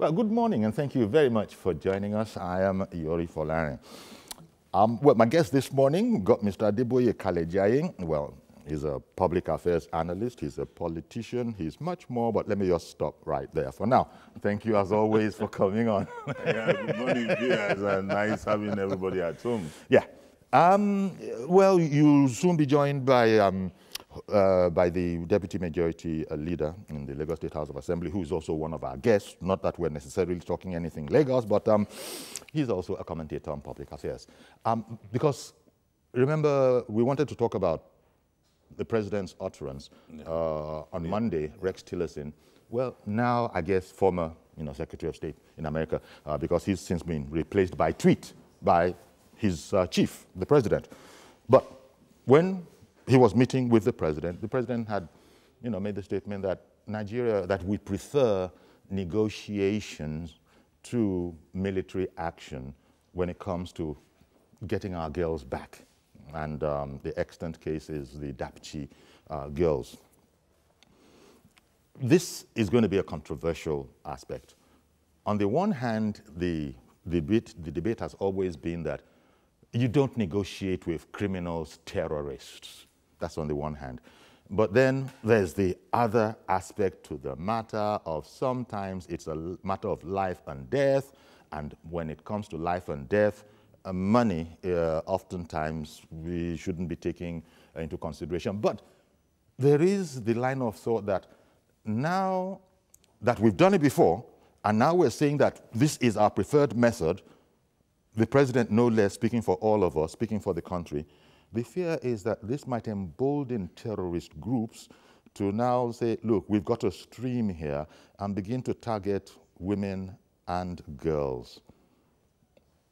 Well, good morning, and thank you very much for joining us. I am Yori Folari. Well, my guest this morning got Mr. Adeboye Kalejaye. Well, he's a public affairs analyst, he's a politician, he's much more, but let me just stop right there for now. Thank you, as always, for coming on. Yeah, good morning, viewers, and nice having everybody at home. Yeah. Well, you'll soon be joined by the Deputy Majority Leader in the Lagos State House of Assembly, who is also one of our guests. Not that we're necessarily talking anything Lagos, but he's also a commentator on public affairs. Because, remember, we wanted to talk about the President's utterance on Monday, Rex Tillerson. Well, now, I guess, former Secretary of State in America, because he's since been replaced by tweet by his chief, the President. But when he was meeting with the President had, made the statement that Nigeria, that we prefer negotiations to military action when it comes to getting our girls back. And the extant case is the Dapchi girls. This is going to be a controversial aspect. On the one hand, the debate has always been that you don't negotiate with criminals, terrorists. That's on the one hand. But then there's the other aspect to the matter of sometimes it's a matter of life and death. And when it comes to life and death, money, oftentimes we shouldn't be taking into consideration. But there is the line of thought that now that we've done it before, and now we're saying that this is our preferred method, the President, no less, speaking for all of us, speaking for the country, the fear is that this might embolden terrorist groups to now say, look, we've got a stream here, and begin to target women and girls.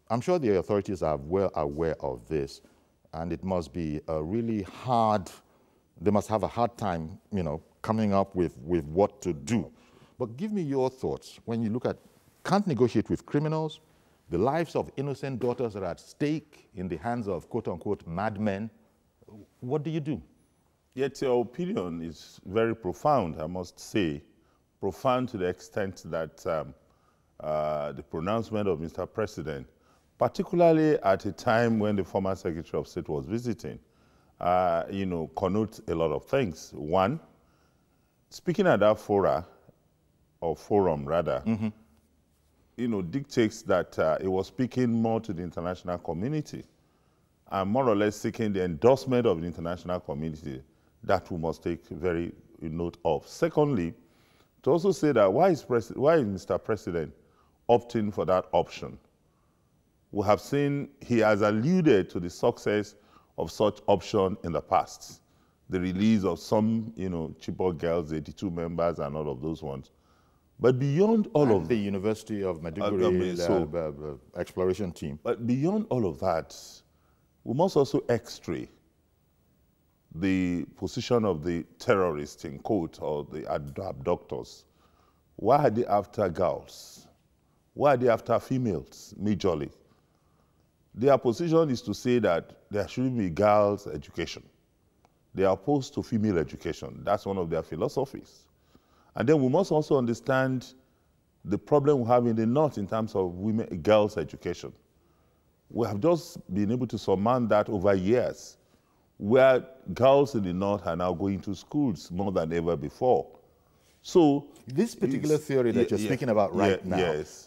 I'm sure the authorities are well aware of this, and it must be a really hard, they must have a hard time, coming up with what to do. But give me your thoughts when you look at, can't negotiate with criminals, the lives of innocent daughters are at stake in the hands of quote-unquote madmen. What do you do? Yet your opinion is very profound, I must say. Profound to the extent that the pronouncement of Mr. President, particularly at a time when the former Secretary of State was visiting, connotes a lot of things. One, speaking at that forum rather, dictates that it was speaking more to the international community and more or less seeking the endorsement of the international community that we must take very note of. Secondly, to also say that why is Mr. President opting for that option? We have seen he has alluded to the success of such option in the past. The release of some, Chibok girls, 82 members and all of those ones. But beyond all of the University of Maiduguri exploration team. But beyond all of that, we must also x-ray the position of the terrorists in quote, or the abductors. Why are they after girls? Why are they after females, majorly? Their position is to say that there shouldn't be girls' education. They are opposed to female education. That's one of their philosophies. And then we must also understand the problem we have in the North in terms of girls' education. We have just been able to surmount that over years, where girls in the North are now going to schools more than ever before. So this particular theory that you're speaking about right now, yes.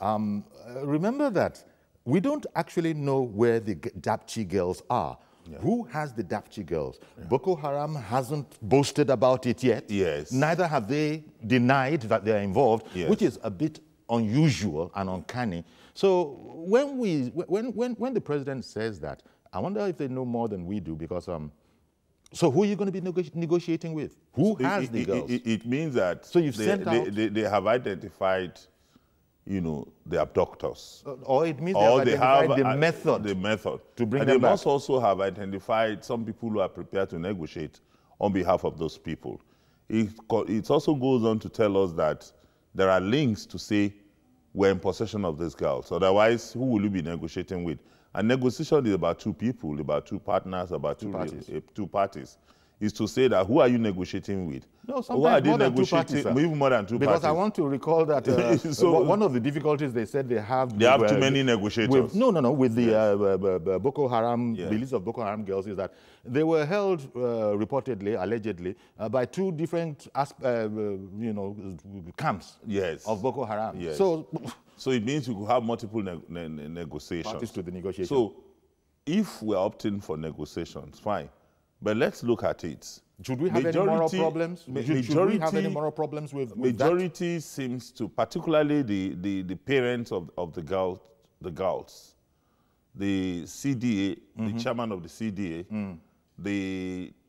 Remember that we don't actually know where the Dapchi girls are. Yeah. Who has the Dapchi girls? Yeah. Boko Haram hasn't boasted about it yet. Yes. Neither have they denied that they're involved, yes. which is a bit unusual and uncanny. So when the President says that, I wonder if they know more than we do, because so who are you going to be negotiating with? Who has the girls? It means that so you've sent out they have identified, the abductors. Or it means they have identified the method to bring them back. And they must also have identified some people who are prepared to negotiate on behalf of those people. It also goes on to tell us that there are links to say we're in possession of these girls. Otherwise, who will you be negotiating with? And negotiation is about two people, about two partners, about two parties. is to say that who are you negotiating with? No, sometimes more than two parties, sir. Even more than two because parties. I want to recall that So, one of the difficulties they said they have... They have too many negotiators. With the Boko Haram, release of Boko Haram girls, is that they were held reportedly, allegedly, by two different camps of Boko Haram. Yes. So it means you could have multiple negotiations. Parties to the negotiation. So if we're opting for negotiations, fine. But let's look at it. Should we have any moral problems? Should we have any moral problems with majority that? Seems to, particularly the parents of the girls, the CDA, the chairman of the CDA,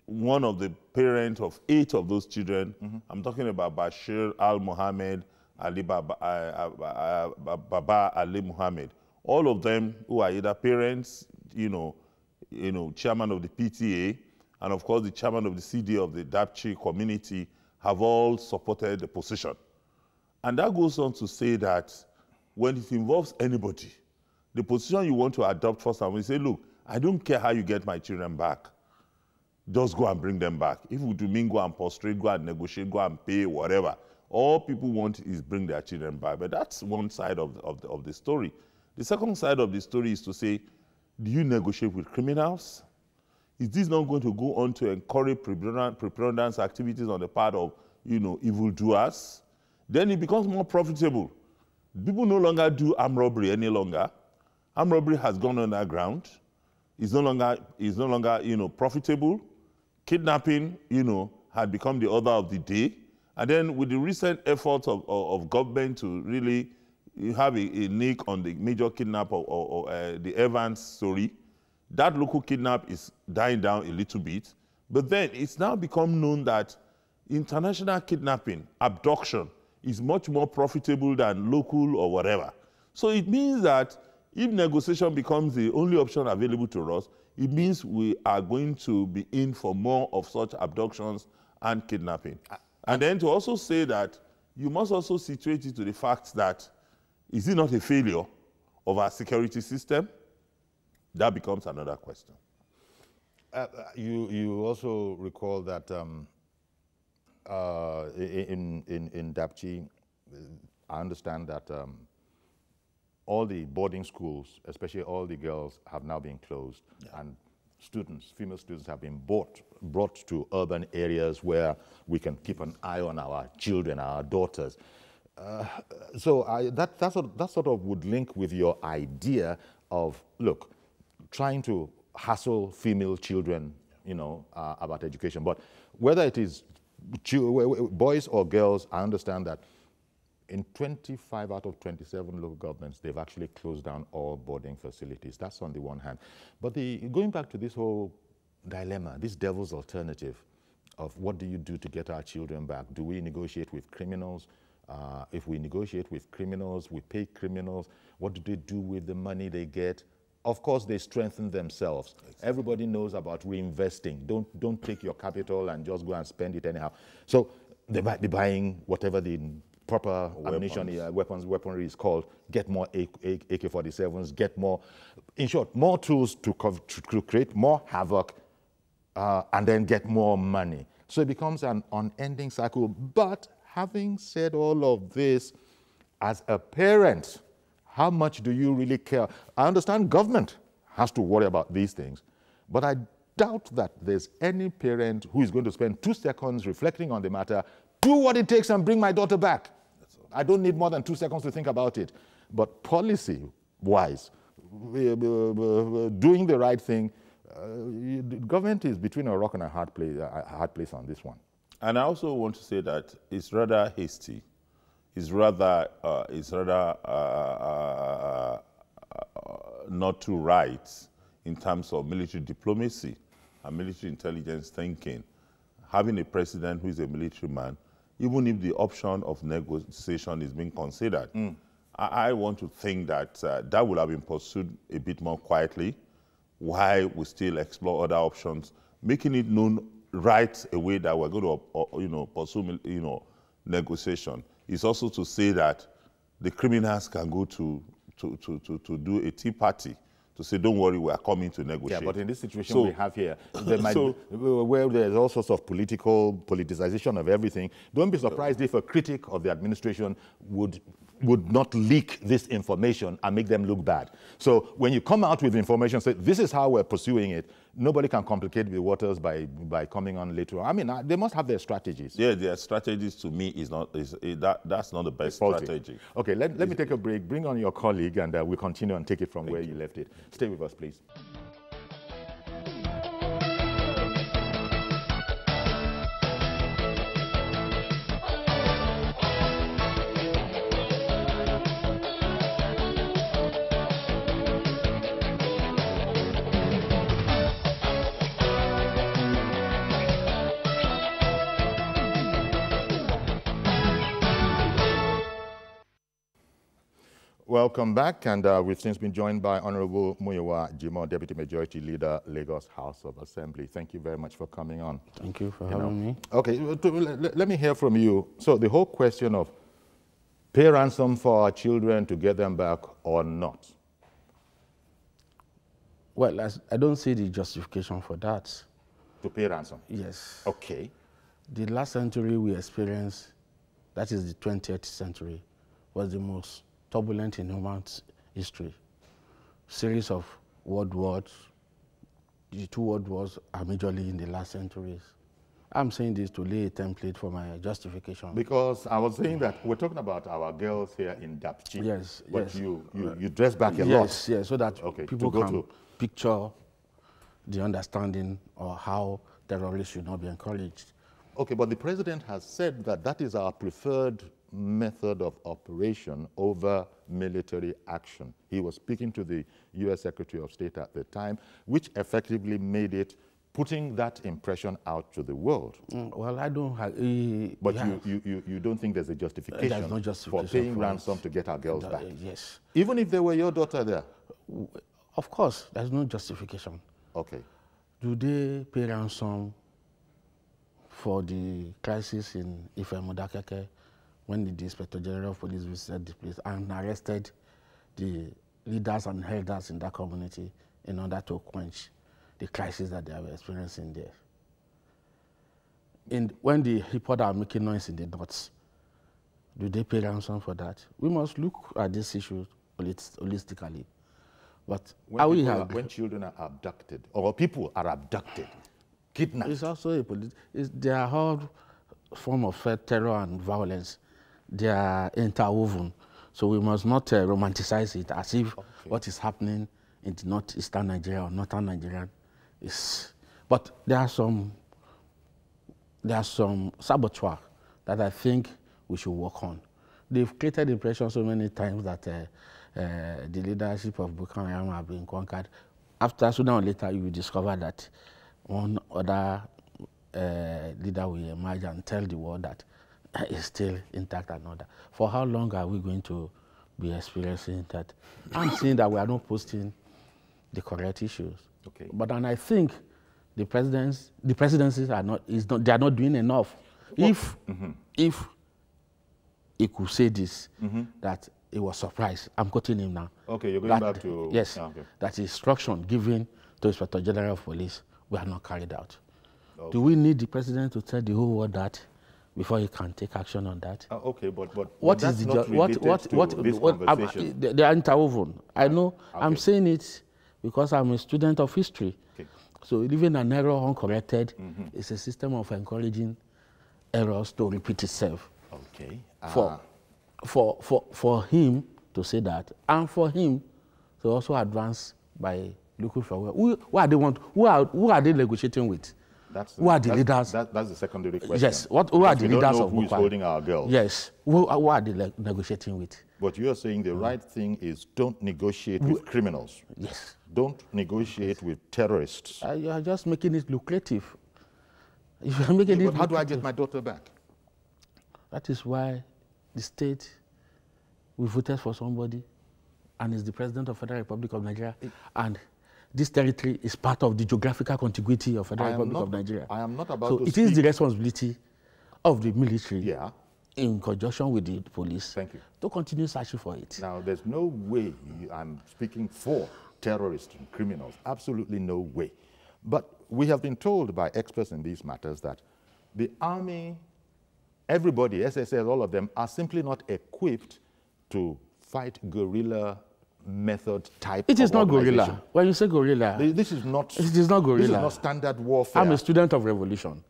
one of the parents of 8 of those children. I'm talking about Bashir Al-Mohammed, Ali Baba Ali Muhammad. All of them who are either parents, chairman of the PTA, and of course the chairman of the CD of the Dapchi community, have all supported the position. And that goes on to say that when it involves anybody, the position you want to adopt first, and we say, look, I don't care how you get my children back. Just go and bring them back. If we do mean go and prostrate, go and negotiate, go and pay, whatever. All people want is bring their children back. But that's one side of the story. The second side of the story is to say, do you negotiate with criminals? Is this not going to go on to encourage preponderance activities on the part of, evildoers? Then it becomes more profitable. People no longer do armed robbery any longer. Armed robbery has gone underground. It's no longer, profitable. Kidnapping, had become the order of the day. And then with the recent efforts of government to really have a nick on the major kidnap or the Evans story, that local kidnap is dying down a little bit. But then it's now become known that international kidnapping, abduction, is much more profitable than local or whatever. So it means that if negotiation becomes the only option available to us, it means we are going to be in for more of such abductions and kidnapping. And then to also say that you must also situate it to the fact that is it not a failure of our security system? That becomes another question. You also recall that in Dapchi, I understand that all the boarding schools, especially all the girls, have now been closed, and female students have been brought to urban areas where we can keep an eye on our children, our daughters. So that sort of would link with your idea of, look, trying to hassle female children, about education. But whether it is boys or girls, I understand that in 25 out of 27 local governments, they've actually closed down all boarding facilities. That's on the one hand. But going back to this whole dilemma, this devil's alternative of what do you do to get our children back? Do we negotiate with criminals? If we negotiate with criminals, we pay criminals, what do they do with the money they get? Of course, they strengthen themselves. Exactly. Everybody knows about reinvesting. Don't take your capital and just go and spend it anyhow. So they might be buying whatever the proper ammunition, weaponry is called, get more AK-47s, get more, in short, more tools to create more havoc and then get more money. So it becomes an unending cycle. But having said all of this, as a parent, how much do you really care? I understand government has to worry about these things, but I doubt that there's any parent who is going to spend 2 seconds reflecting on the matter, do what it takes and bring my daughter back. I don't need more than 2 seconds to think about it. But policy-wise, doing the right thing, the government is between a rock and a hard place on this one. And I also want to say that it's rather hasty. It's rather not too right in terms of military diplomacy and military intelligence thinking. Having a president who is a military man, even if the option of negotiation is being considered, I want to think that that would have been pursued a bit more quietly while we still explore other options, making it known right away that we're going to pursue negotiation. Is also to say that the criminals can go to do a tea party to say, don't worry, we are coming to negotiate. Yeah, but in this situation we have here, there might be, where there's all sorts of politicization of everything. Don't be surprised if a critic of the administration would not leak this information and make them look bad. So when you come out with information, say, this is how we're pursuing it, nobody can complicate the waters by coming on later on. I mean, they must have their strategies. Yeah, their strategies to me that's not the best strategy. Okay, let me take a break. Bring on your colleague and we'll continue and take it from where you left it. Stay with us, please. Welcome back, and we've since been joined by Honorable Muyiwa Jimoh, Deputy Majority Leader, Lagos House of Assembly. Thank you very much for coming on. Thank you for having me. Okay, let me hear from you. So the whole question of pay ransom for our children to get them back or not? Well, I don't see the justification for that. To pay ransom? Yes. Okay. The last century we experienced, that is the 20th century, was the most turbulent in human history. Series of world wars. The two world wars are majorly in the last centuries. I'm saying this to lay a template for my justification. Because I was saying that we're talking about our girls here in Dapchi. Yes, but yes. you dress back a lot. Yes, yes, so that people can picture the understanding or how terrorists should not be encouraged. Okay, but the president has said that that is our preferred method of operation over military action. He was speaking to the U.S. Secretary of State at the time, which effectively made it putting that impression out to the world. Well, I don't have... But you don't think there's a justification, there's no justification for paying ransom to get our girls back? Yes. Even if they were your daughter there? Of course, there's no justification. Okay. Do they pay ransom for the crisis in Ife-Modakeke when the Inspector General of Police visited the place and arrested the leaders and elders in that community in order to quench the crisis that they were experiencing there? When the hip-hop are making noise in the north, do they pay ransom for that? We must look at this issue holistically. But when children are abducted, or people are abducted, kidnapped. It's also they are all form of terror and violence. They are interwoven. So we must not romanticize it as if what is happening in the northeastern Nigeria or northern Nigeria is. But there are some saboteur that I think we should work on. They've created the impression so many times that the leadership of Boko Haram have been conquered. After, sooner or later, you will discover that one other leader will emerge and tell the world that is still intact and all that. For how long are we going to be experiencing that? I'm saying that we are not posting the correct issues. Okay. But then I think the presidencies are not. They are not doing enough. Well, if he could say this, that he was surprised. I'm quoting him now. Okay, you're going back to yes. That instruction given to Inspector General of Police were not carried out. Okay. Do we need the president to tell the whole world that before he can take action on that? Okay, but what that's is the not related to this conversation. They are interwoven. I know. Okay. I'm saying it because I'm a student of history. Okay. So leaving an error uncorrected is a system of encouraging errors to repeat itself. Okay. For him to say that, and for him to also advance by looking for who are they negotiating with? Who are the leaders? That's the secondary question. Yes. Who are the leaders of Boko Haram? Who is holding our girls? Yes. Who are they negotiating with? But you are saying the right thing is don't negotiate with criminals. Yes. Don't negotiate with terrorists. You are just making it lucrative. If you are making how do I get my daughter back? That is why the state, we voted for somebody, and is the president of Federal Republic of Nigeria, and this territory is part of the geographical contiguity of Federal Republic of Nigeria. I am not about to speak. It is the responsibility of the military, in conjunction with the police, thank you, to continue searching for it. Now, there's no way I'm speaking for terrorists and criminals. Absolutely no way. But we have been told by experts in these matters that the army, everybody, SSL, all of them, are simply not equipped to fight guerrilla method type. It is not guerrilla. When you say guerrilla, this is not. It is not guerrilla. This is not standard warfare. I'm a student of revolution.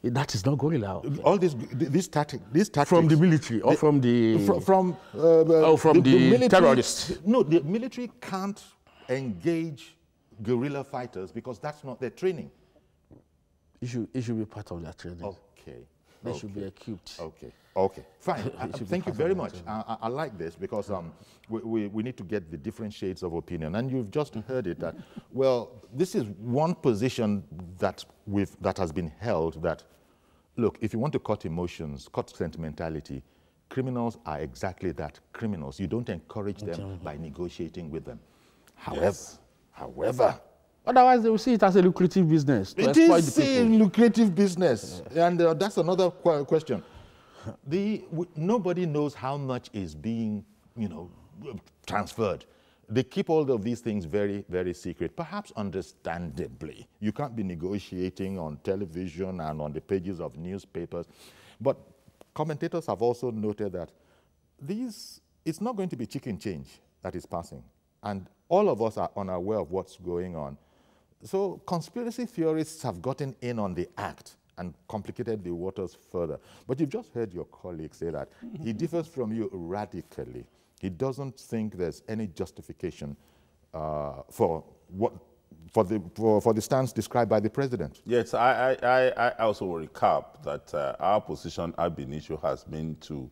That is not guerrilla. All these tactics from the military or from the military, terrorists. No, the military can't engage guerrilla fighters because that's not their training. It should be part of their training. Okay. They should be equipped. Okay. Okay. Fine. Thank you very much. I like this because we need to get the different shades of opinion. And you've just heard it that, well, this is one position that has been held that, look, if you want to cut emotions, cut sentimentality, criminals are exactly that, criminals. You don't encourage them by negotiating with them. However, otherwise, they will see it as a lucrative business. It is a lucrative business. And that's another question. Nobody knows how much is being, transferred. They keep all of these things very, very secret, perhaps understandably. You can't be negotiating on television and on the pages of newspapers. But commentators have also noted that it's not going to be chicken change that is passing. And all of us are unaware of what's going on. So conspiracy theorists have gotten in on the act and complicated the waters further. But you've just heard your colleague say that he differs from you radically. He doesn't think there's any justification for the stance described by the president. Yes, I also will recap that our position ab initio has been to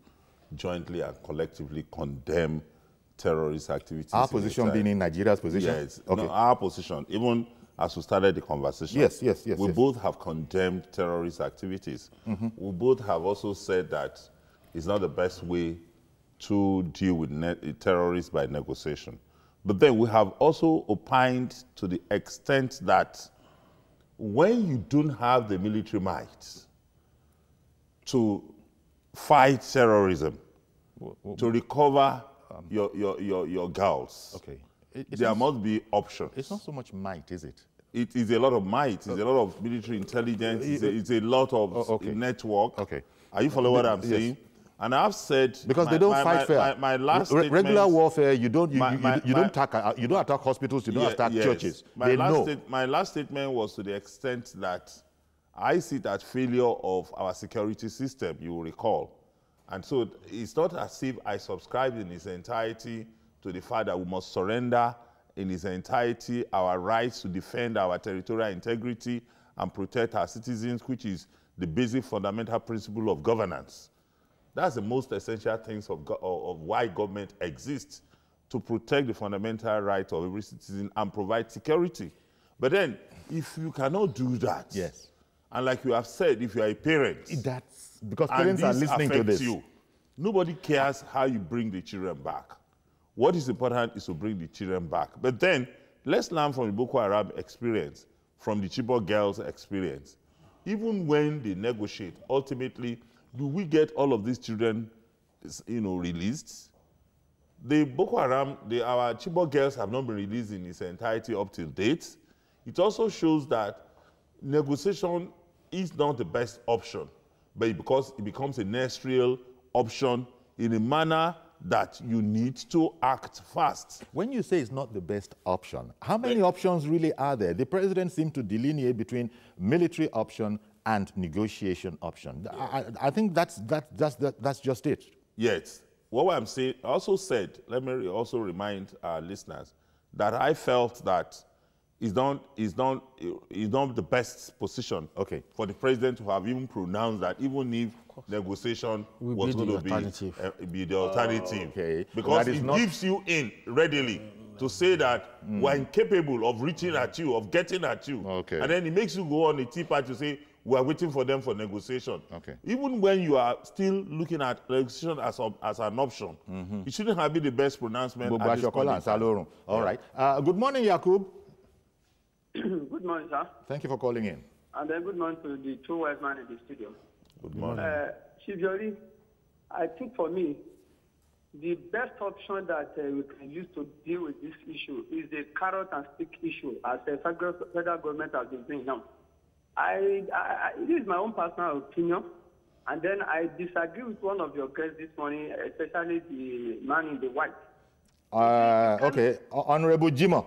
jointly and collectively condemn terrorist activities. Our position being in Nigeria's position? Yes. Okay. No, our position, even as we started the conversation, yes, we both have condemned terrorist activities. We both have also said that it's not the best way to deal with terrorists by negotiation. But then we have also opined to the extent that when you don't have the military might to fight terrorism, to recover your girls, okay. There must be options. It's not so much might, is it? It is a lot of might. It's a lot of military intelligence. It's a lot of network. Okay. Are you following what I'm saying? And I've said because they don't fight fair. My last statement, regular warfare, you don't attack hospitals, you don't attack churches. My last statement was to the extent that I see that failure of our security system. You will recall, and so it's not as if I subscribed in its entirety to the fact that we must surrender in its entirety our rights to defend our territorial integrity and protect our citizens, which is the basic fundamental principle of governance. That's the most essential things of why government exists, to protect the fundamental rights of every citizen and provide security. But then, if you cannot do that, yes, and like you have said, if you are a parent, that's because parents are listening to this. Nobody cares how you bring the children back. What is important is to bring the children back. But then, let's learn from the Boko Haram experience, from the Chibok girls' experience. Even when they negotiate, ultimately, do we get all of these children, released? The Boko Haram, our Chibok girls have not been released in its entirety up till date. It also shows that negotiation is not the best option, but because it becomes a ministerial option in a manner that you need to act fast. When you say it's not the best option, how many options really are there? The president seemed to delineate between military option and negotiation option. I think that's just it. Yes. What I'm saying, I also said, let me also remind our listeners that I felt that it's not the best position for the president to have even pronounced that, even if negotiation was going to be the alternative. Because it gives you in readily to say that we're incapable of reaching at you, of getting at you. And then it makes you go on a tea party to say, we are waiting for them for negotiation. Even when you are still looking at negotiation as an option, it shouldn't have been the best pronouncement. All right. Good morning, Yakub. Good morning, sir. Thank you for calling in. And then good morning to the two wise men in the studio. Good morning. Chief Yori, I think for me, the best option that we can use to deal with this issue is the carrot and stick issue, as the federal government has been doing now. This is my own personal opinion, and then I disagree with one of your guests this morning, especially the man in the white. Okay, Honorable Jimo.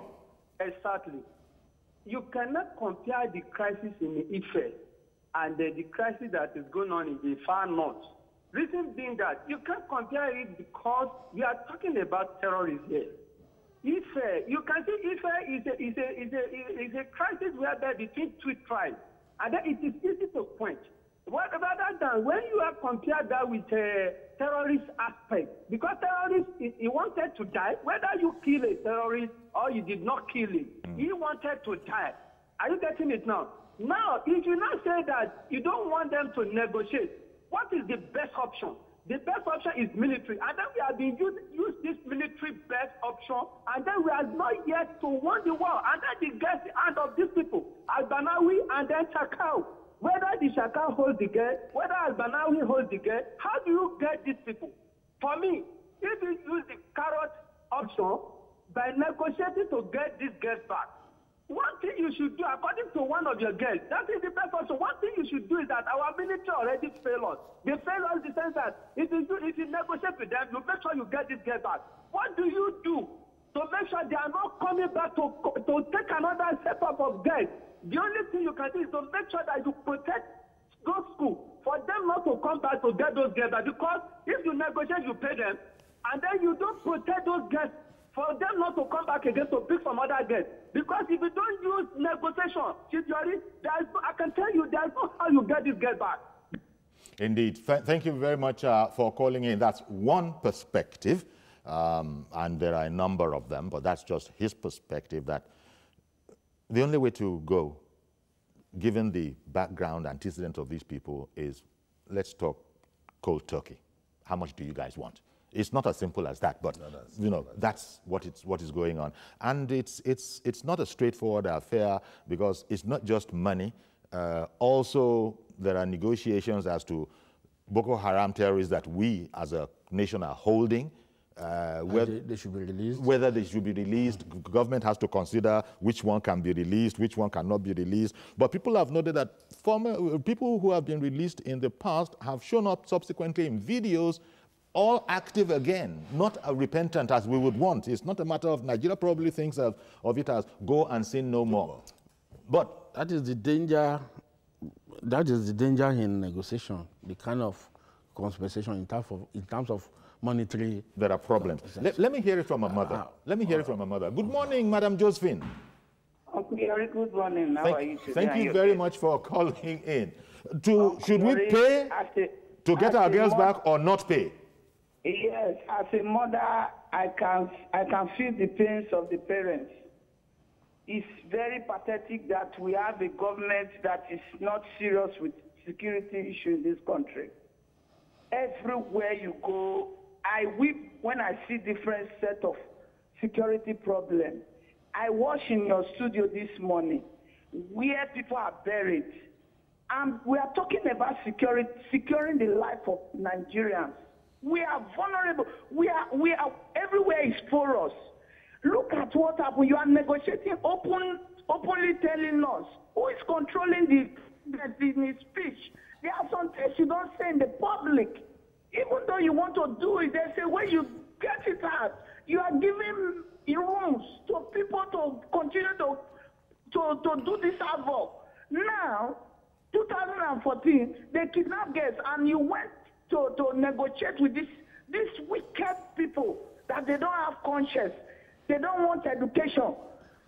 Exactly. You cannot compare the crisis in Ife and the crisis that is going on in the far north. Reason being that you can't compare it because we are talking about terrorism here. Ife, you can see Ife is a crisis whereby between two tribes, and then it is easy to point. What about that? When you have compared that with a terrorist aspect, because terrorist, he wanted to die, whether you kill a terrorist or you did not kill him, he wanted to die. Are you getting it now? Now, if you now say that you don't want them to negotiate, what is the best option? The best option is military. And then we have been use this military best option, and then we are not yet to win the war. And then the get the hand of these people, Al-Banawi and then Chakao. Whether the Chakao holds the gate, whether Al-Banawi holds the gate, how do you get these people? For me, if you use the carrot option, by negotiating to get this gate back, one thing you should do, according to one of your guests, that is the best option. One thing you should do is that our military already failed us. They failed us in the sense that if you negotiate with them, you make sure you get this gate back. What do you do to make sure they are not coming back to take another setup of guests? The only thing you can do is to make sure that you protect those schools for them not to come back to get those guests back. Because if you negotiate, you pay them, and then you don't protect those guests for them not to come back again to pick some other guests. Because if you don't use negotiation, I can tell you there's no how you get this guest back. Indeed. Thank you very much for calling in. That's one perspective, and there are a number of them, but that's just his perspective, that the only way to go, given the background antecedent of these people, is let's talk cold turkey. How much do you guys want? It's not as simple as that, but you know, that's what is going on. And it's not a straightforward affair, because it's not just money. Also, there are negotiations as to Boko Haram terrorists that we as a nation are holding. Whether they should be released. Whether they should be released. Government has to consider which one can be released, which one cannot be released. But people have noted that people who have been released in the past have shown up subsequently in videos, all active again, not repentant as we would want. It's not a matter of Nigeria probably thinks of it as go and sin no more. But that is the danger. That is the danger in negotiation. The kind of compensation in terms of monetary. There are problems. Let me hear it from a mother. Let me hear it from a mother. Good morning, Madam Josephine. Very good morning. How are you today? Thank you very much for calling in. Should we pay to get our girls back or not pay? Yes, as a mother, I can feel the pains of the parents. It's very pathetic that we have a government that is not serious with security issues in this country. Everywhere you go, I weep when I see different set of security problems. I was in your studio this morning where people are buried. And we are talking about securing the life of Nigerians. We are vulnerable. We are everywhere is porous. Look at what happened. You are negotiating openly telling us who is controlling the speech. There are some things you don't say in the public. Even though you want to do it, they say when you get it out, you are giving rooms to people to continue to do this havoc. Now, 2014, they kidnapped girls, and you went to negotiate with these wicked people that they don't have conscience. They don't want education.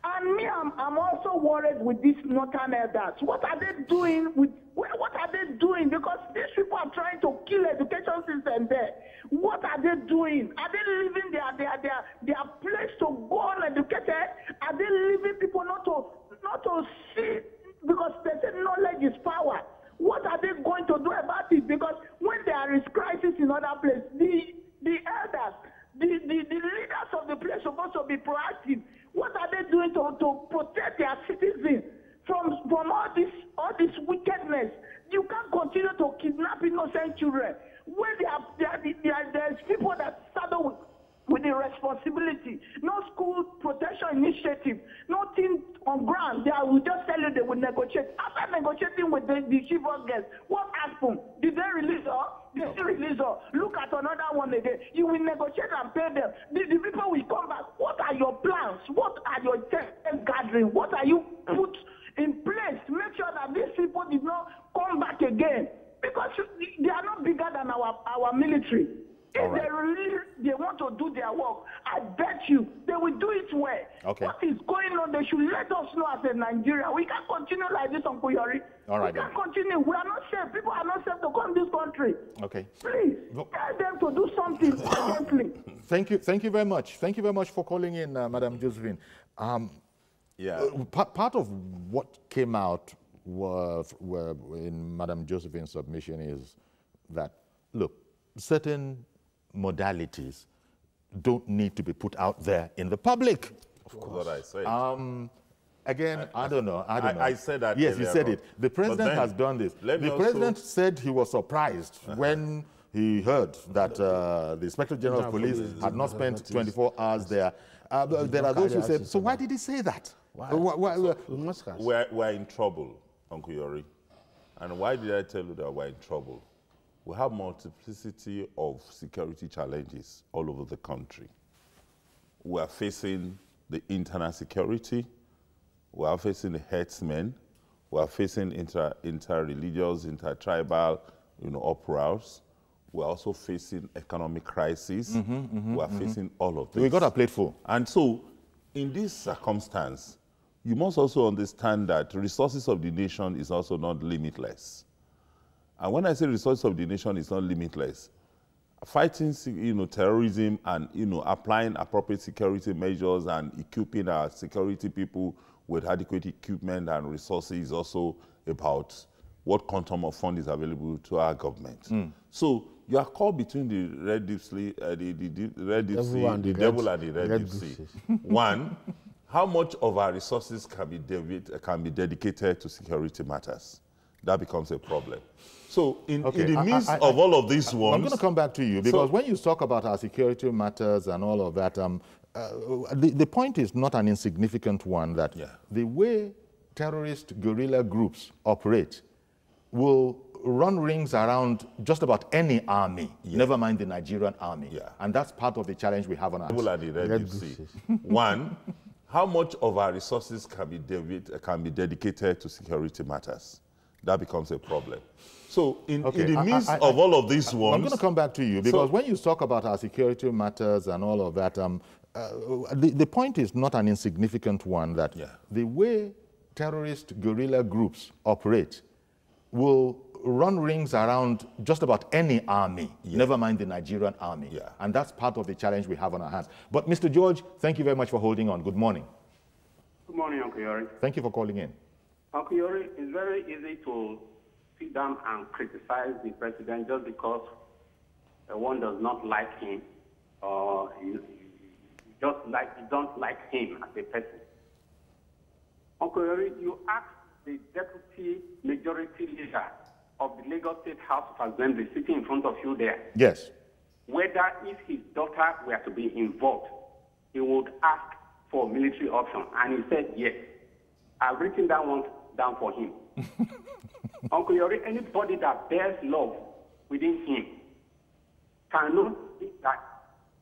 And me, I'm also worried with these northern elders. What are they doing what are they doing? Because these people are trying to kill education system there. What are they doing? Are they leaving their place to go uneducated? Are they leaving people not to see? Because they say knowledge is power. What are they going to do about it? Because when there is crisis in other places, the elders, the leaders of the place are supposed to be proactive. What are they doing to protect their citizens from all this wickedness? You can't continue to kidnap innocent children. When there's people that saddled with the responsibility. No school protection initiative, nothing on ground. They will just tell you they will negotiate. After negotiating with the chief of guests, what happened? Did they release her? Did they release her? Look at another one again. You will negotiate and pay them. The people will come back. What are your plans? What are your gathering? What are you put in place to make sure that these people did not come back again? Because they are not bigger than our military. If they really want to do their work, I bet you they will do it well. Okay. What is going on? They should let us know as a Nigeria. We can't continue like this, Uncle Yori. All right. We can't continue. We are not safe. People are not safe to come to this country. Okay. Please tell them to do something urgently. Thank you very much. Thank you very much for calling in, Madam Josephine. Part of what came out in Madam Josephine's submission is that, look, certain modalities don't need to be put out there in the public. Of course. What I said. Again, I don't know. I said that. Yes, you said it. The president has done this. The president said he was surprised when he heard that the Inspector General of Police had not spent 24 hours there. There are those who said, so why did he say that? We're in trouble, Uncle Yori. And why did I tell you that we're in trouble? We have multiplicity of security challenges all over the country. We are facing the internal security. We are facing the herdsmen. We are facing inter-religious, inter-tribal, uproars. We are also facing economic crisis. We are facing all of this. We got our plate full. And so, in this circumstance, you must also understand that resources of the nation is also not limitless. And when I say resources of the nation is not limitless, fighting terrorism and applying appropriate security measures and equipping our security people with adequate equipment and resources is also about what quantum of fund is available to our government. So you are caught between the Red Deep Sea, the devil and the Red Deep Sea. One, how much of our resources can be dedicated to security matters? That becomes a problem. So in the midst of all of these ones... I'm going to come back to you, because when you talk about our security matters and all of that, the point is not an insignificant one, that the way terrorist guerrilla groups operate will run rings around just about any army, never mind the Nigerian army. And that's part of the challenge we have on our hands. One, how much of our resources can be dedicated to security matters? That becomes a problem. So in the midst of all of these ones... I'm going to come back to you, because when you talk about our security matters and all of that, the point is not an insignificant one, that the way terrorist guerrilla groups operate will run rings around just about any army, never mind the Nigerian army. And that's part of the challenge we have on our hands. But Mr. George, thank you very much for holding on. Good morning. Good morning, Uncle Yori. Thank you for calling in. Uncle Yori, it's very easy to sit down and criticize the president just because one does not like him, or you don't like him as a person. Uncle Yori, you asked the deputy majority leader of the Lagos State House of Assembly sitting in front of you there, whether if his daughter were to be involved, he would ask for military option, and he said yes. I've written that one down for him. Uncle Yori, anybody that bears love within him cannot think that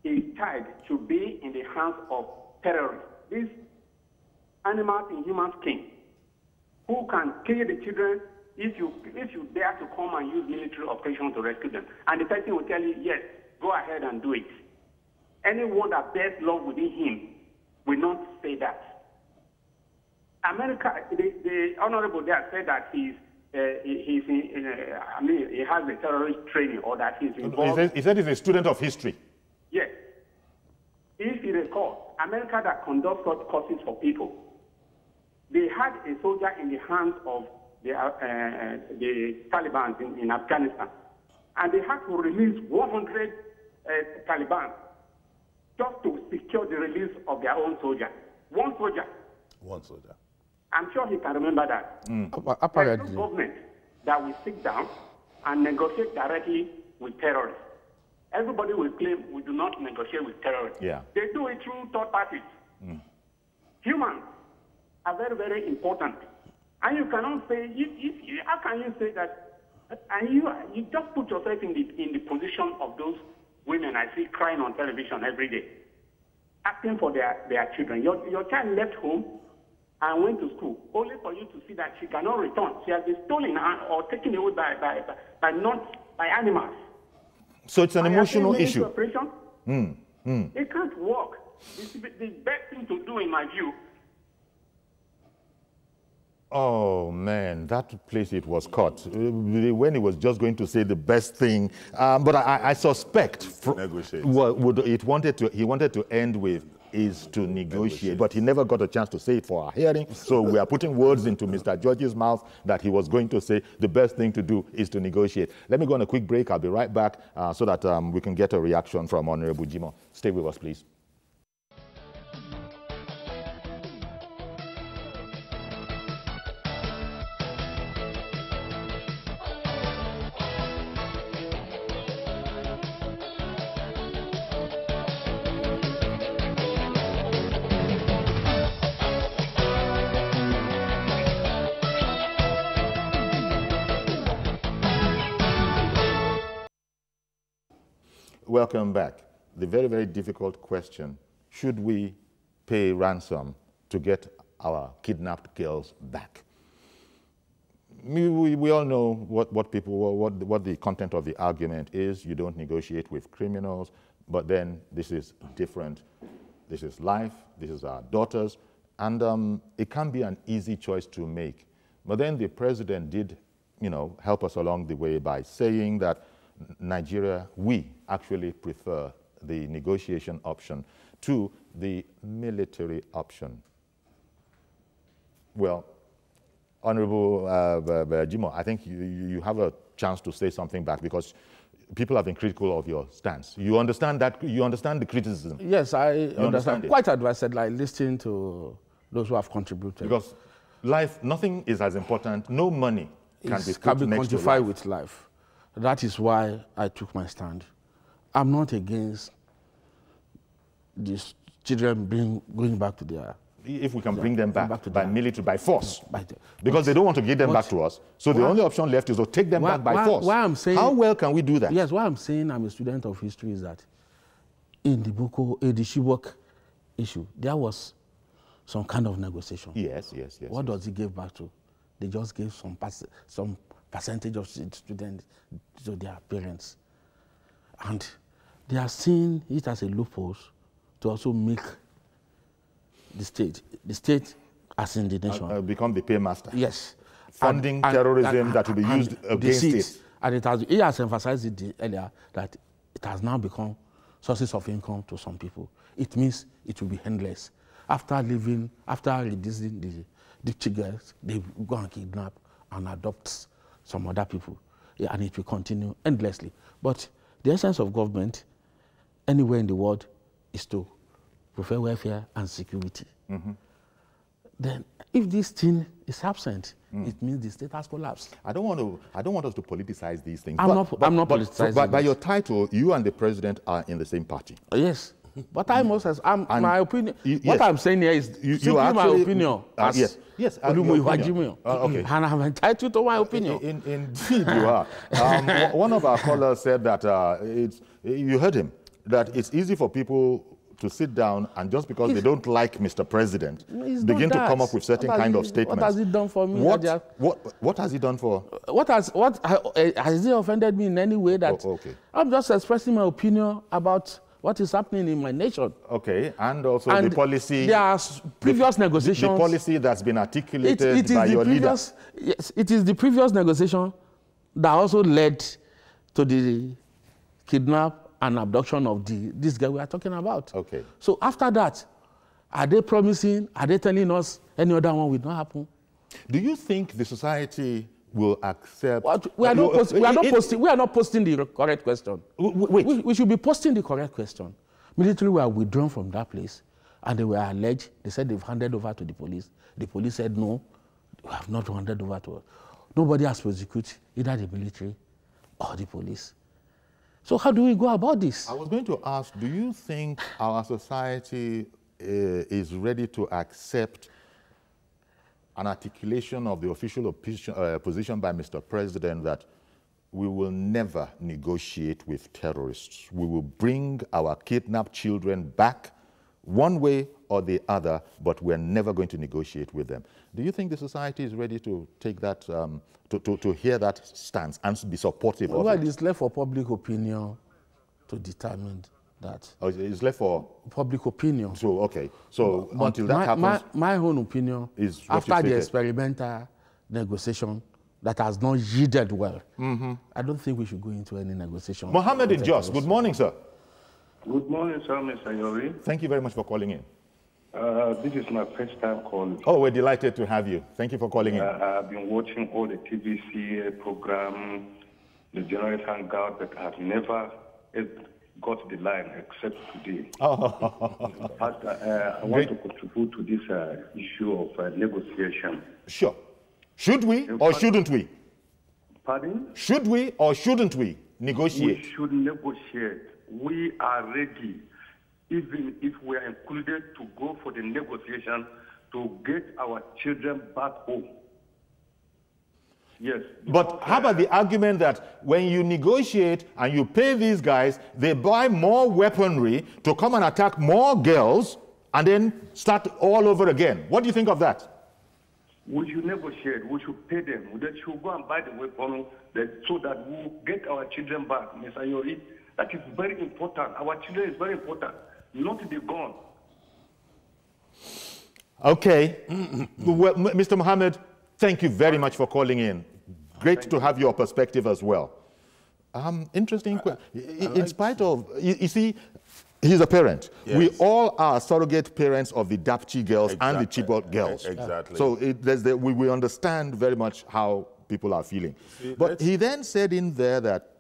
his child should be in the hands of terrorists. These animals in human skin, who can kill the children if you dare to come and use military operation to rescue them. And the person will tell you, yes, go ahead and do it. Anyone that bears love within him will not say that. America, the honorable there said that he has a terrorist training, or that he's involved. He said he's a student of history. Yes. If you recall, America that conducts such courses for people, they had a soldier in the hands of the Taliban in Afghanistan, and they had to release 100 Taliban just to secure the release of their own soldier. One soldier. One soldier. I'm sure he can remember that. There's no government that will sit down and negotiate directly with terrorists. Everybody will claim we do not negotiate with terrorists. Yeah. They do it through third parties. Humans are very, very important. And you cannot say, how can you say that? And you just put yourself in the position of those women I see crying on television every day, asking for their children. Your child left home and went to school, only for you to see that she cannot return. She has been stolen or taken away by animals. So it's an emotional issue. It can't work. The best thing to do, in my view. Oh man, that place it was caught when he was just going to say the best thing. But I suspect negotiate. He wanted to end with is to negotiate, but he never got a chance to say it for our hearing. So we are putting words into Mr. George's mouth that he was going to say the best thing to do is to negotiate. Let me go on a quick break. I'll be right back so that we can get a reaction from Honorable Jimoh. Stay with us, please. Welcome back. The very, very difficult question, should we pay ransom to get our kidnapped girls back? We all know what the content of the argument is. You don't negotiate with criminals, but then this is different. This is life, this is our daughters, and it can be an easy choice to make. But then the president did, help us along the way by saying that Nigeria, we actually prefer the negotiation option to the military option. Well, Honorable Jimoh, I think you have a chance to say something back because people have been critical of your stance. You understand that? You understand the criticism? Yes, I understand. It? Quite advised, like listening to those who have contributed. Because life, nothing is as important. No money can be quantified with life. That is why I took my stand. I'm not against these children going back to their... If we can bring them back by military, by force. Because they don't want to give them back to us. So the only option left is to take them back by force. How well can we do that? Yes, why I'm saying I'm a student of history is that in the Chibok issue, there was some kind of negotiation. Yes. What does he give back to? They just gave some percentage of students to their parents. And they are seeing it as a loophole to also make the state as in the nation. Become the paymaster. Yes. Funding terrorism that will be used against it. And he has emphasized it earlier that it has now become sources of income to some people. It means it will be endless. After releasing the children, they go and kidnap and adopt some other people, and it will continue endlessly. But the essence of government anywhere in the world is to provide welfare and security. Then if this thing is absent, it means the state has collapsed. I don't want us to politicize these things. I'm not politicizing. By your title, you and the president are in the same party. Yes. But I must say, my opinion, what I'm saying here is simply my opinion. Yes, okay. And I'm entitled to my opinion. Indeed you are. One of our callers said that, you heard him, that it's easy for people to sit down and just because they don't like Mr. President, begin to come up with certain kind of statements. What has he done for me? What has he done for? Has he offended me in any way that I'm just expressing my opinion about what is happening in my nation. Okay, and also the policy. There are previous negotiations. The policy that's been articulated by your leader. Yes, it is the previous negotiation that also led to the kidnap and abduction of this guy we are talking about. Okay. So after that, are they promising, are they telling us any other one will not happen? Do you think the society will accept... We are not posting the correct question. Wait. We should be posting the correct question. Military were withdrawn from that place, and they were alleged. They said they've handed over to the police. The police said, no, we have not handed over to us. Nobody has prosecuted either the military or the police. So how do we go about this? I was going to ask, do you think our society is ready to accept an articulation of the official position by Mr. President that we will never negotiate with terrorists? We will bring our kidnapped children back one way or the other, but we're never going to negotiate with them. Do you think the society is ready to take that, to hear that stance and be supportive of it? Well, it's left for public opinion to determine that. Oh, it's left for public opinion. So, okay. So But until that happens, my own opinion is what after you the stated. experimental negotiation that has not yielded well, I don't think we should go into any negotiation. Mohammed in Jos, good morning, sir. Good morning, sir, Mr. Yori. Thank you very much for calling in. This is my first time calling. Oh, we're delighted to have you. Thank you for calling in. I've been watching all the TVC program, the journalist hangout, but I've never got the line except today. But, I want to contribute to this issue of negotiation. Sure. Should we or shouldn't we? Pardon? Should we or shouldn't we negotiate? We should negotiate. We are ready, even if we are included, to go for the negotiation to get our children back home. Yes. But how about the argument that when you negotiate and you pay these guys, they buy more weaponry to come and attack more girls and then start all over again? What do you think of that? We should negotiate. We should pay them. They should go and buy the weapon so that we'll get our children back, Mr. Yori. That is very important. Our children is very important, not the gun. Okay. Well, Mr. Mohammed, thank you very much for calling in. Great to have your perspective as well. Interesting. In spite of, you see, he's a parent. Yes. We all are surrogate parents of the Dapchi girls and the Chibok girls. Exactly. So we understand very much how people are feeling. See, but he then said in there that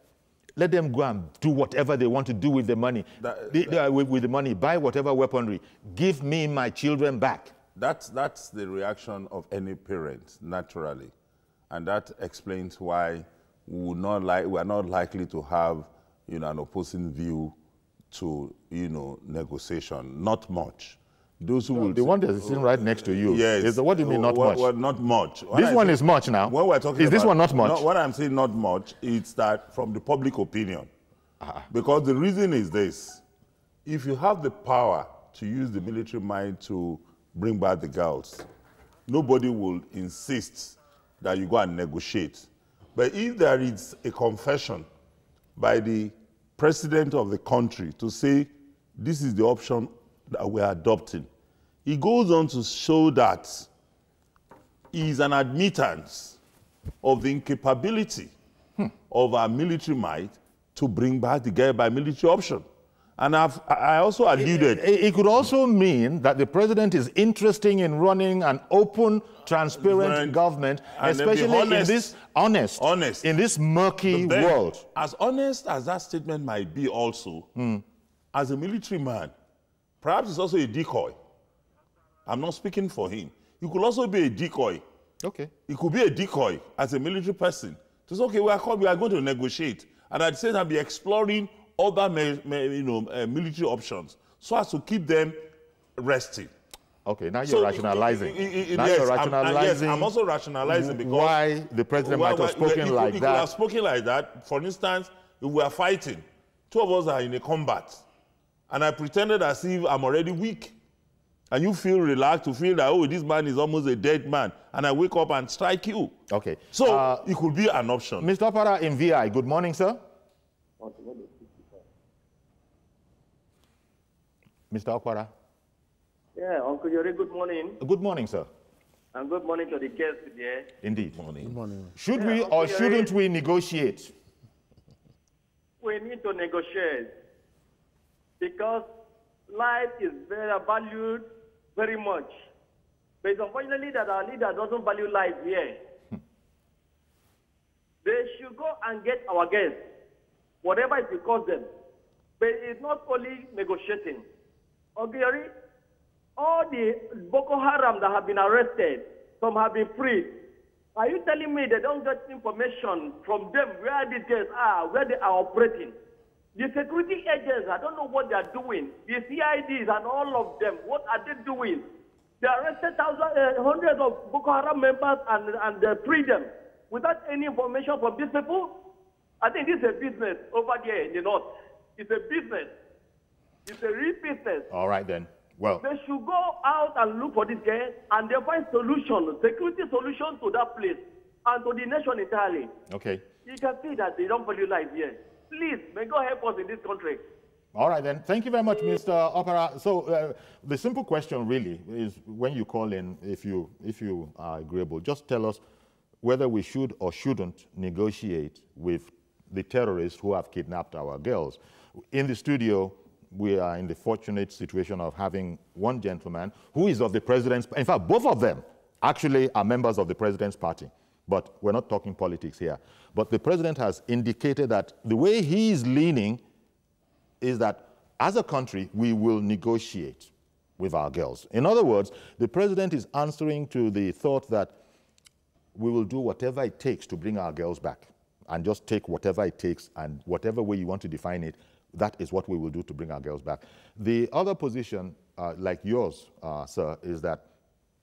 let them go and do whatever they want to do with the money. With the money, buy whatever weaponry. Give me my children back. That's the reaction of any parent, naturally. And that explains why we are not likely to have, an opposing view to, negotiation. Not much. Those who will the one that's sitting right next to you. Yes. What do you mean not much? Well, not much. This one is much now. When we're talking is this one not much? No, what I'm saying not much, it's that from the public opinion. Because the reason is this. If you have the power to use the military might to bring back the girls, nobody will insist that you go and negotiate. But if there is a confession by the president of the country to say this is the option that we are adopting, he goes on to show that he is an admittance of the incapability of our military might to bring back the girl by military option. And I also alluded. It could also mean that the president is interested in running an open, transparent government, and especially in this honest, in this murky world. As honest as that statement might be also, as a military man, perhaps it's also a decoy. I'm not speaking for him. He could also be a decoy. Okay. He could be a decoy as a military person. To say, okay, we are going to negotiate. And at the same time, be exploring other military options so as to keep them resting. Okay, now you're rationalizing. You're rationalizing. Yes, I'm also rationalizing because why the president might have spoken like that. He could have spoken like that. For instance, if we are fighting, two of us are in a combat, and I pretended as if I'm already weak, and you feel relaxed to feel that, oh, this man is almost a dead man, and I wake up and strike you. Okay. So it could be an option. Mr. Opara in VI, good morning, sir. Mr. Opara. Yeah, Uncle Yori, good morning. Good morning, sir. And good morning to the guests there. Indeed. Morning. Good morning. Should we or shouldn't we negotiate? We need to negotiate because life is very valued very much. But it's unfortunately that our leader doesn't value life here. They should go and get our guests, whatever it will cost them. But it's not only negotiating. Okay, all the Boko Haram that have been arrested, some have been freed. Are you telling me they don't get information from them where these guys are, where they are operating? The security agents, I don't know what they are doing. The CIDs and all of them, what are they doing? They arrested hundreds of Boko Haram members and freed them without any information from these people. I think this is a business over there in the north. It's a business. It's a real business. All right then. Well, they should go out and look for this guy and they find solution, security solution to that place and to the nation entirely. Okay. You can see that they don't value life here. Please, may God help us in this country. All right then. Thank you very much, Mr. Opara. So the simple question really is, when you call in, if you are agreeable, just tell us whether we should or shouldn't negotiate with the terrorists who have kidnapped our girls. In the studio, we are in the fortunate situation of having one gentleman who is of the president's, in fact, both of them actually are members of the president's party. But we're not talking politics here. But the president has indicated that the way he is leaning is that as a country, we will negotiate with our girls. In other words, the president is answering to the thought that we will do whatever it takes to bring our girls back, and just take whatever it takes, and whatever way you want to define it, that is what we will do to bring our girls back. The other position, like yours, sir, is that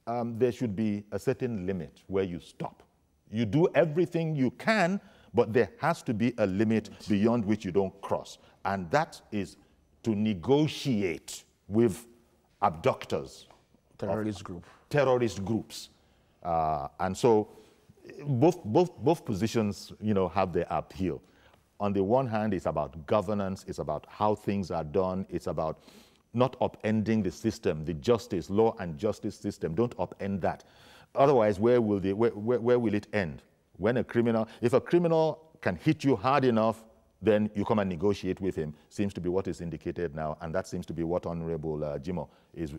there should be a certain limit where you stop. You do everything you can, but there has to be a limit beyond which you don't cross. And that is to negotiate with abductors. Terrorist groups. And so both positions, have their appeal. On the one hand, it's about governance, it's about how things are done, it's about not upending the system, the law and justice system. Don't upend that. Otherwise, where will it end? When if a criminal can hit you hard enough, then you come and negotiate with him. Seems to be what is indicated now, and that seems to be what Honorable Jimoh is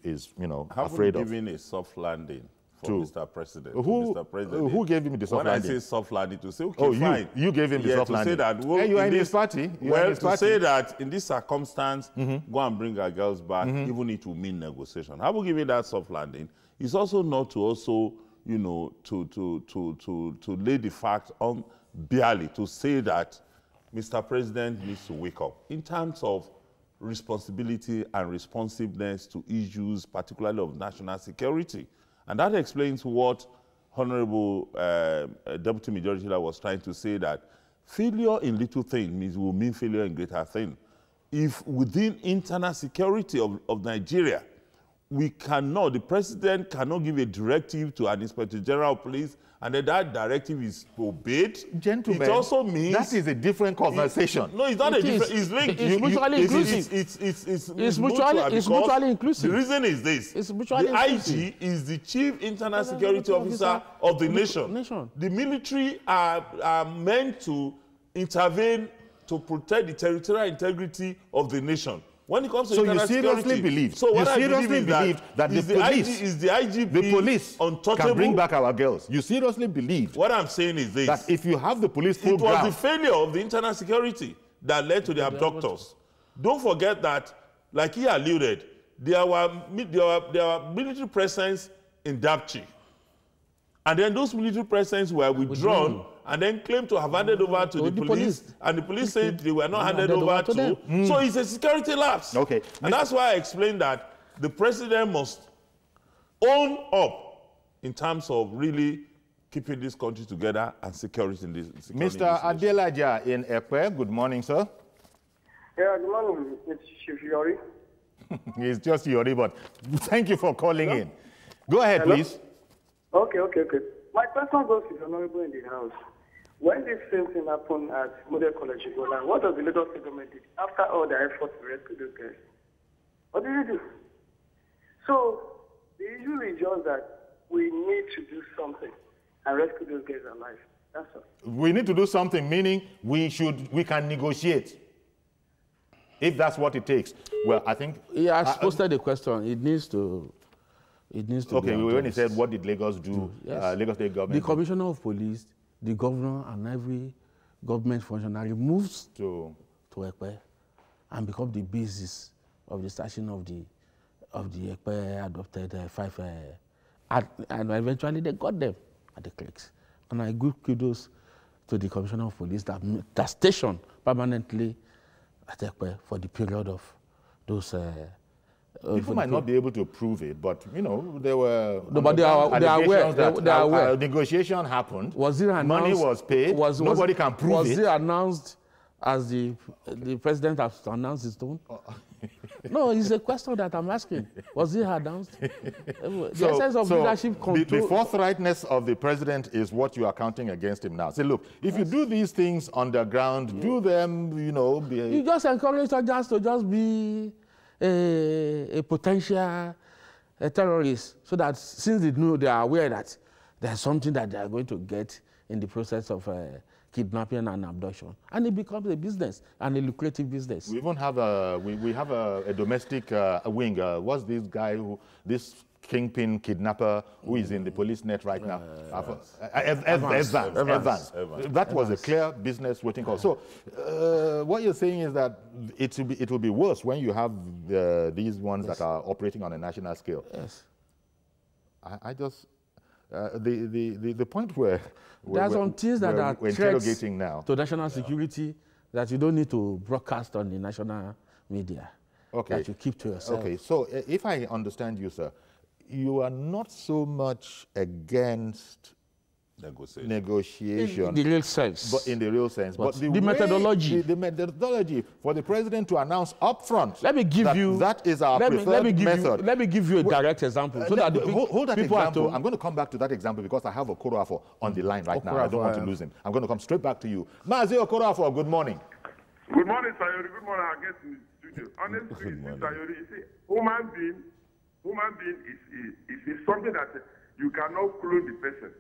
afraid of. Giving a soft landing for Mr. President. Who gave him the soft landing? When I say soft landing, to say, okay, fine. You gave him the soft landing. To say that, you are in his party. Say that in this circumstance, go and bring our girls back, even it will mean negotiation. How about giving that soft landing? It's also not to also, to lay the fact on barely, to say that Mr. President needs to wake up in terms of responsibility and responsiveness to issues, particularly of national security. And that explains what Honorable Deputy Majority Leader was trying to say, that failure in little things will mean failure in greater things. If within internal security of Nigeria, the president cannot give a directive to an Inspector General of Police and then that directive is obeyed, gentlemen, it also means... That is a different conversation. No, it's not a different... It's linked. It's mutually inclusive. It's mutually inclusive. The reason is this. It's mutually inclusive. IG is the Chief Internal Security Officer of the nation. The military are meant to intervene to protect the territorial integrity of the nation. When it comes to international security, that the police can bring back our girls. You seriously believe? What I'm saying is this: that if you have the police full ground, it was the failure of the internal security that led to the abductors. Don't forget that, like he alluded, there were military presence in Dapchi, and then those military presence were withdrawn. And then claimed to have handed over to the police, and the police said they were not handed over to them. So it's a security lapse. Okay. And that's why I explained that the president must own up in terms of really keeping this country together and security in this. Mr. Adelaja in Ekpe, good morning, sir. Yeah, good morning, Mr. Chief Yori. It's just Yori, but thank you for calling in. Go ahead, please. Okay. My question goes to the Honorable in the House. When this same thing happened at Model College Igola, what does the Lagos State government do after all the efforts to rescue those guys? What did they do? So the issue is just that we need to do something and rescue those guys alive. That's all. We need to do something, meaning we can negotiate. If that's what it takes. Well, I think... He has posted the question. It needs to okay, when he said, what did Lagos do? Yes. Lagos State government. The Commissioner of Police, the governor, and every government functionary moves to Ekpe and become the basis of the starting of the Ekpe adopted 5, and eventually they got them at the clicks. And I give kudos to the Commissioner of Police that stationed permanently Atekpe for the period of those. People might not be able to prove it, but you know there were. No, but they are aware. They are aware. Negotiation happened. Was it announced? Money was paid. Nobody can prove it. Was it announced as the president has announced his own? No, it's a question that I'm asking. Was it announced? The essence of leadership control. The forthrightness of the president is what you are counting against him now. Say, look, if you do these things underground, do them, you know. You just encourage soldiers to just be a potential terrorist, so that since they know, they are aware that there's something that they are going to get in the process of kidnapping and abduction, and it becomes a business and a lucrative business. We even have a domestic wing. What's this guy this kingpin kidnapper who is in the police net right now? Evans. That was a clear business waiting call. So what you're saying is that it will be worse when you have these ones that are operating on a national scale. Yes. I just the point where there are some things that are interrogating now to national security that you don't need to broadcast on the national media. Okay. That you keep to yourself. Okay. So if I understand you, sir, you are not so much against negotiation in the real sense, but in the real sense, but the methodology, the methodology for the president to announce upfront. Let me give you that is our preferred method. Let me give you a direct example, so that hold that example. I'm going to come back to that example because I have Okorafor on the line right now. I don't want to lose him. I'm going to come straight back to you, Mazi Okorafor. Good morning. Good morning, Sayori. Good morning. I guess in the studio. Honestly, Sayori, you see, human being is something that you cannot clone the person.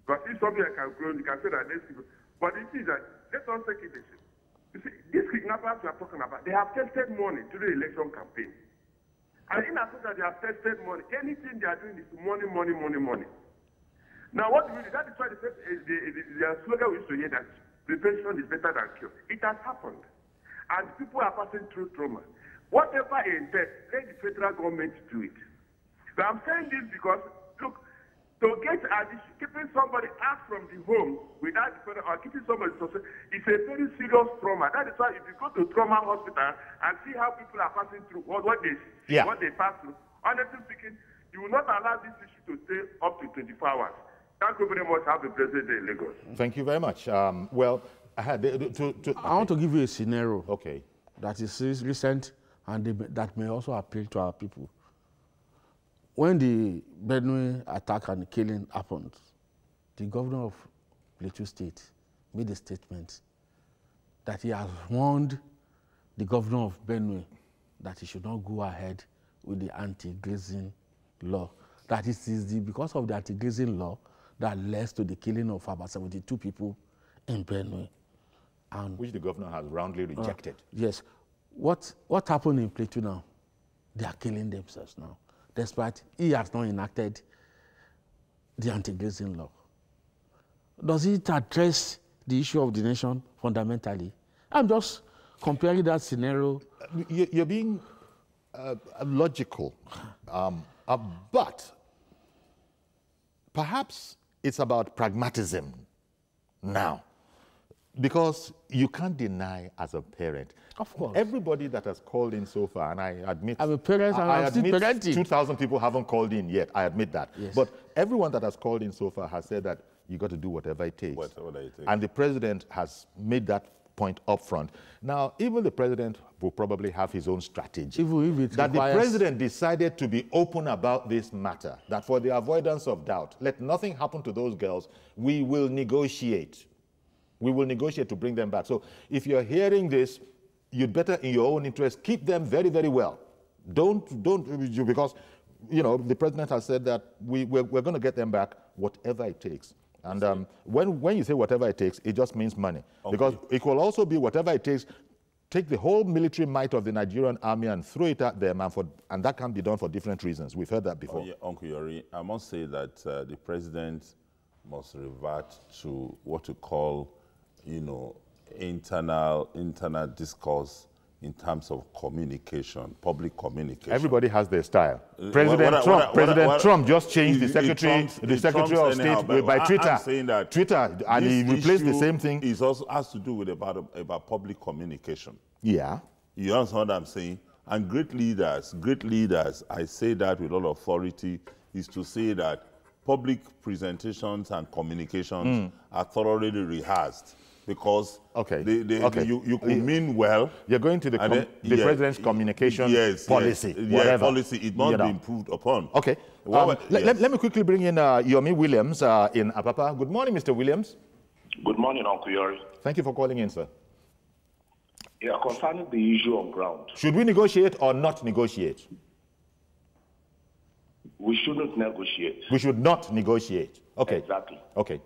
But if something I can clone, you can say that next people. But it is that, let us take it this way. You see, these kidnappers we are talking about, they have tested money to the election campaign. And in as much as they have tested money, anything they are doing is money, money, money, money. Now, what do we do? That is why the slogan we used to hear that prevention is better than cure. It has happened. And people are passing through trauma. Whatever is there, let the federal government do it. But I'm saying this because, look, to get keeping somebody out from the home without the federal, or keeping somebody is a very serious trauma. That is why if you go to trauma hospital and see how people are passing through what they pass through, honestly speaking, you will not allow this issue to stay up to 24 hours. Thank you very much. Have a blessed day in Lagos. Thank you very much. Well, I want to give you a scenario. Okay. That is recent and that may also appeal to our people. When the Benue attack and killing happened, the governor of Plateau State made a statement that he has warned the governor of Benue that he should not go ahead with the anti-grazing law. That it is because of the anti-grazing law that led to the killing of about 72 people in Benue. And which the governor has roundly rejected. Yes. What happened in Plateau now? They are killing themselves now, despite he has not enacted the anti-grazing law. Does it address the issue of the nation fundamentally? I'm just comparing that scenario. You're being logical, but perhaps it's about pragmatism now. Because you can't deny as a parent. Of course. Everybody that has called in so far, and I admit... I'm a parent and I'm still parenting. 2,000 people haven't called in yet, I admit that. Yes. But everyone that has called in so far has said that you got to do whatever it takes. Whatever it takes. And the president has made that point up front. Now, even the president will probably have his own strategy. Even if it that the president decided to be open about this matter, that for the avoidance of doubt, let nothing happen to those girls, we will negotiate. We will negotiate to bring them back. So if you're hearing this, you'd better, in your own interest, keep them very, very well. Don't, because, you know, the president has said that we're going to get them back, whatever it takes. And when you say whatever it takes, it just means money. Okay. Because it will also be whatever it takes, take the whole military might of the Nigerian army and throw it at them, and that can be done for different reasons. We've heard that before. Oh, yeah, Uncle Yori, I must say that the president must revert to what you call, you know, internal discourse in terms of communication, public communication. Everybody has their style. President Trump just changed the Secretary of State by Twitter. I'm saying that Twitter, and he replaced the same thing. It also has to do with about public communication. Yeah. You understand what I'm saying? And great leaders, I say that with all authority, is to say that public presentations and communications are thoroughly rehearsed, because you could mean well. You're going to the president's communication policy, whatever. Policy, it must be improved upon. Okay. Let me quickly bring in Yomi Williams in Apapa. Good morning, Mr. Williams. Good morning, Uncle Yori. Thank you for calling in, sir. Yeah, concerning the issue on ground. Should we negotiate or not negotiate? We shouldn't negotiate. We should not negotiate. Okay. Exactly. Okay.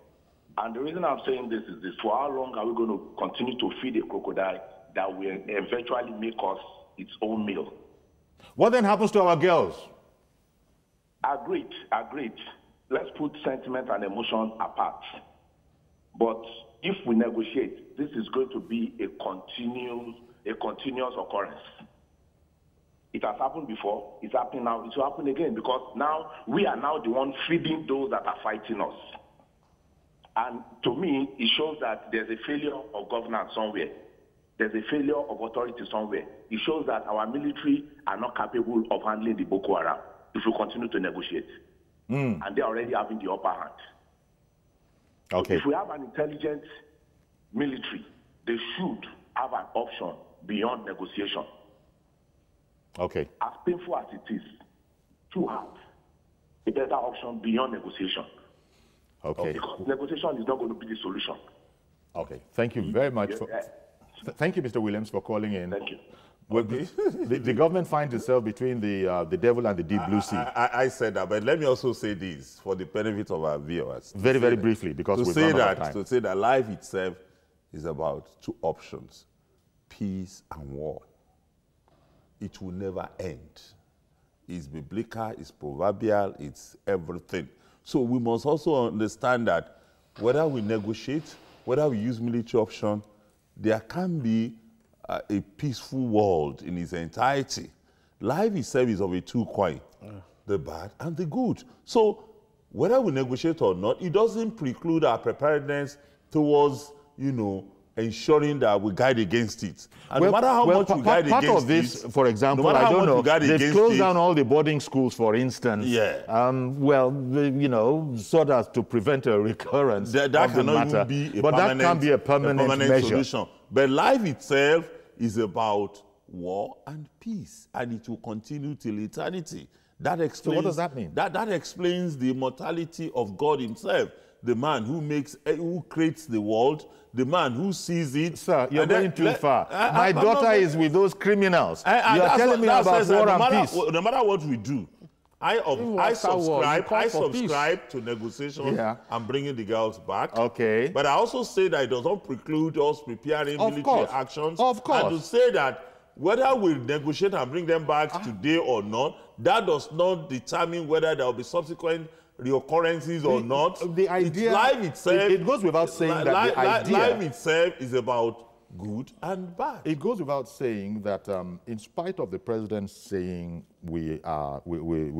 And the reason I'm saying this is this: for how long are we going to continue to feed a crocodile that will eventually make us its own meal? What then happens to our girls? Agreed. Let's put sentiment and emotion apart. But if we negotiate, this is going to be a continuous occurrence. It has happened before, it's happening now, it will happen again, because now we are now the one feeding those that are fighting us. And to me, it shows that there's a failure of governance somewhere. There's a failure of authority somewhere. It shows that our military are not capable of handling the Boko Haram if we continue to negotiate. And they're already having the upper hand. Okay. If we have an intelligent military, they should have an option beyond negotiation. Okay. As painful as it is, to have a better option beyond negotiation. Okay. Because negotiation is not going to be the solution. Okay. Thank you very much. Thank you, Mr. Williams, for calling in. Thank you. Well, the government finds itself between the devil and the deep blue sea. I said that, but let me also say this for the benefit of our viewers. Very briefly, because we've run out of time. To say that life itself is about two options: peace and war. It will never end. It's biblical, it's proverbial, it's everything. So we must also understand that whether we negotiate, whether we use military option, there can be a peaceful world in its entirety. Life itself is of a two coin, the bad and the good. So whether we negotiate or not, it doesn't preclude our preparedness towards, ensuring that we guide against it. And no matter how much we guide against it... Part of this, for example, I don't know, they've closed down all the boarding schools, for instance. Yeah. So as to prevent a recurrence that cannot even be a permanent measure. Solution. But life itself is about war and peace, and it will continue till eternity. That explains, so what does that mean? That explains the immortality of God himself, the man who creates the world, the man who sees it. Sir, you're going too far. My daughter is with those criminals. You are telling me about war and peace. No matter what we do, I subscribe to negotiations and bringing the girls back. Okay. But I also say that it does not preclude us preparing military actions. Of course. And to say that whether we negotiate and bring them back today or not, that does not determine whether there will be subsequent reoccurrences or not. The idea, life itself, it goes without saying that the idea, life itself is about good and bad. It goes without saying that in spite of the president saying we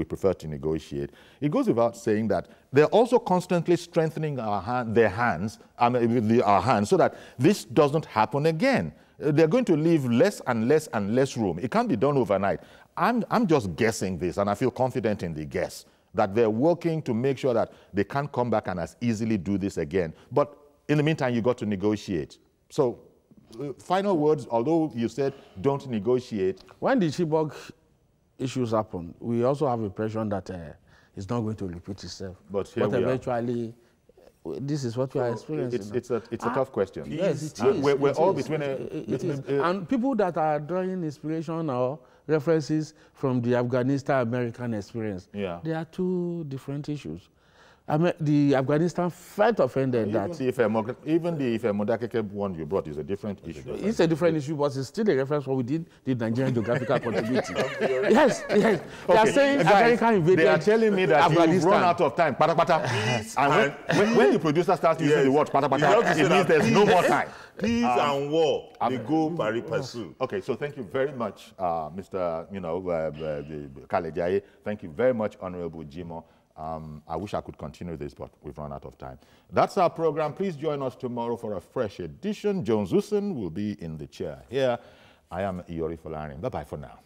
prefer to negotiate, it goes without saying that they're also constantly strengthening our hands so that this doesn't happen again. They're going to leave less and less and less room. It can't be done overnight. I'm just guessing this, and I feel confident in the guess, that they're working to make sure that they can't come back and as easily do this again. But in the meantime, you got to negotiate. So, final words, although you said don't negotiate. When the Chibok issues happen, we also have the impression that it's not going to repeat itself. But eventually, this is what we are experiencing. It's a tough question. Yes, it is. We're all between and people that are drawing inspiration or references from the Afghanistan-American experience, there are two different issues. The Afghanistan fight offended that. Even the Modakeke one you brought is a different issue. It's a different issue, but it's still a reference what we did the Nigerian geographical continuity. Yes. They are saying America invaded. They are telling me that you've run out of time. And when the producer starts using the word it means there's no more time. Peace and war, they go pari passu. Okay, so thank you very much, Mr. Kalejaye. Thank you very much, Honorable Jimoh. I wish I could continue this, but we've run out of time. That's our program. Please join us tomorrow for a fresh edition. Jones Wilson will be in the chair here. I am Iyori Folarin. Bye-bye for now.